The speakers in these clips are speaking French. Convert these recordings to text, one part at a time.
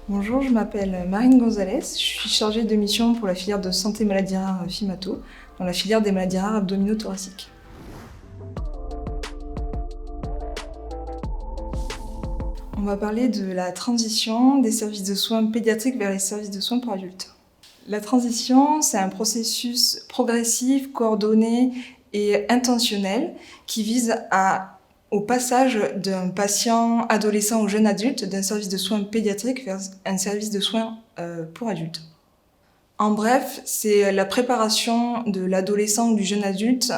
Bonjour, je m'appelle Marine Gonzalez, je suis chargée de mission pour la filière de santé maladies rares FIMATO, dans la filière des maladies rares abdominothoraciques. On va parler de la transition des services de soins pédiatriques vers les services de soins pour adultes. La transition, c'est un processus progressif, coordonné et intentionnel qui vise au passage d'un patient adolescent ou jeune adulte d'un service de soins pédiatriques vers un service de soins pour adultes. En bref, c'est la préparation de l'adolescent ou du jeune adulte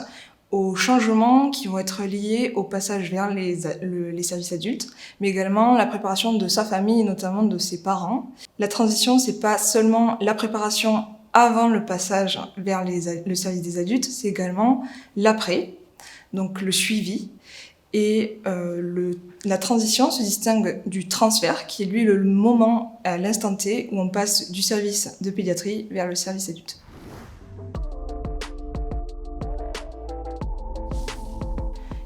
aux changements qui vont être liés au passage vers les services adultes, mais également la préparation de sa famille et notamment de ses parents. La transition, c'est pas seulement la préparation avant le passage vers le service des adultes, c'est également l'après, donc le suivi. Et la transition se distingue du transfert, qui est lui le moment à l'instant T où on passe du service de pédiatrie vers le service adulte.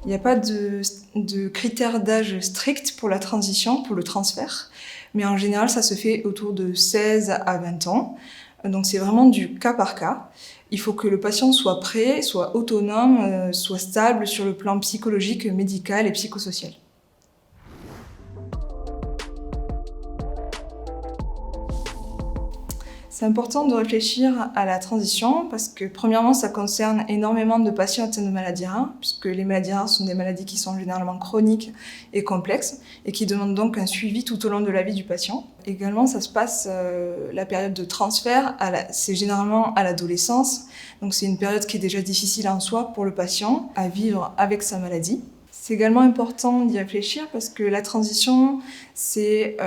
Il n'y a pas de critères d'âge strict pour la transition, pour le transfert, mais en général ça se fait autour de 16 à 20 ans. Donc c'est vraiment du cas par cas. Il faut que le patient soit prêt, soit autonome, soit stable sur le plan psychologique, médical et psychosocial. C'est important de réfléchir à la transition parce que premièrement, ça concerne énormément de patients atteints de maladies rares, puisque les maladies rares sont des maladies qui sont généralement chroniques et complexes et qui demandent donc un suivi tout au long de la vie du patient. Également, ça se passe, la période de transfert, c'est généralement à l'adolescence, donc c'est une période qui est déjà difficile en soi pour le patient à vivre avec sa maladie. C'est également important d'y réfléchir parce que la transition, c'est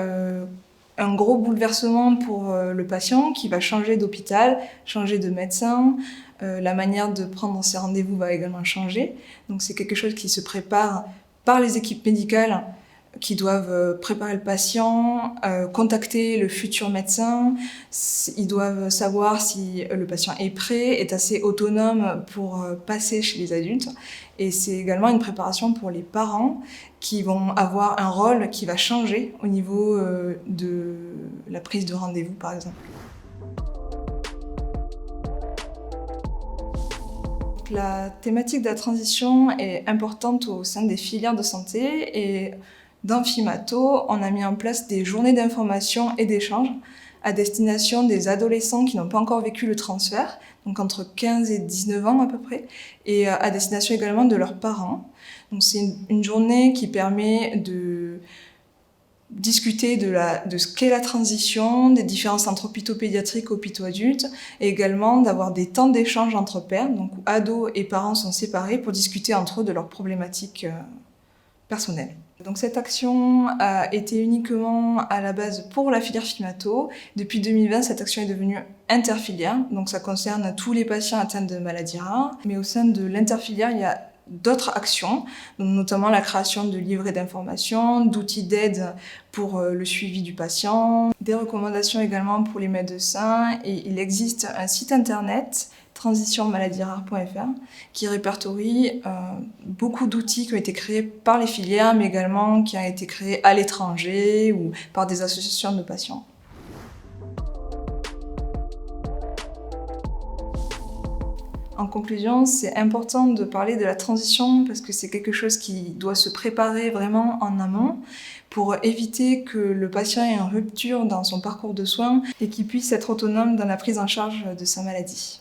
un gros bouleversement pour le patient qui va changer d'hôpital, changer de médecin, la manière de prendre ses rendez-vous va également changer. Donc c'est quelque chose qui se prépare par les équipes médicales qui doivent préparer le patient, contacter le futur médecin. Ils doivent savoir si le patient est prêt, est assez autonome pour passer chez les adultes. Et c'est également une préparation pour les parents qui vont avoir un rôle qui va changer au niveau de la prise de rendez-vous, par exemple. La thématique de la transition est importante au sein des filières de santé et dans FIMATO, on a mis en place des journées d'information et d'échange à destination des adolescents qui n'ont pas encore vécu le transfert, donc entre 15 et 19 ans à peu près, et à destination également de leurs parents. Donc c'est une journée qui permet de discuter de ce qu'est la transition, des différences entre hôpitaux pédiatriques et hôpitaux adultes, et également d'avoir des temps d'échange entre pairs, donc où ados et parents sont séparés pour discuter entre eux de leurs problématiques personnelles. Donc cette action a été uniquement à la base pour la filière FIMATO. Depuis 2020, cette action est devenue interfilière, donc ça concerne tous les patients atteints de maladies rares, mais au sein de l'interfilière, il y a d'autres actions, donc notamment la création de livrets d'information, d'outils d'aide pour le suivi du patient, des recommandations également pour les médecins, et il existe un site internet transitionmaladiesrares.fr qui répertorie beaucoup d'outils qui ont été créés par les filières, mais également qui ont été créés à l'étranger ou par des associations de patients. En conclusion, c'est important de parler de la transition parce que c'est quelque chose qui doit se préparer vraiment en amont pour éviter que le patient ait une rupture dans son parcours de soins et qu'il puisse être autonome dans la prise en charge de sa maladie.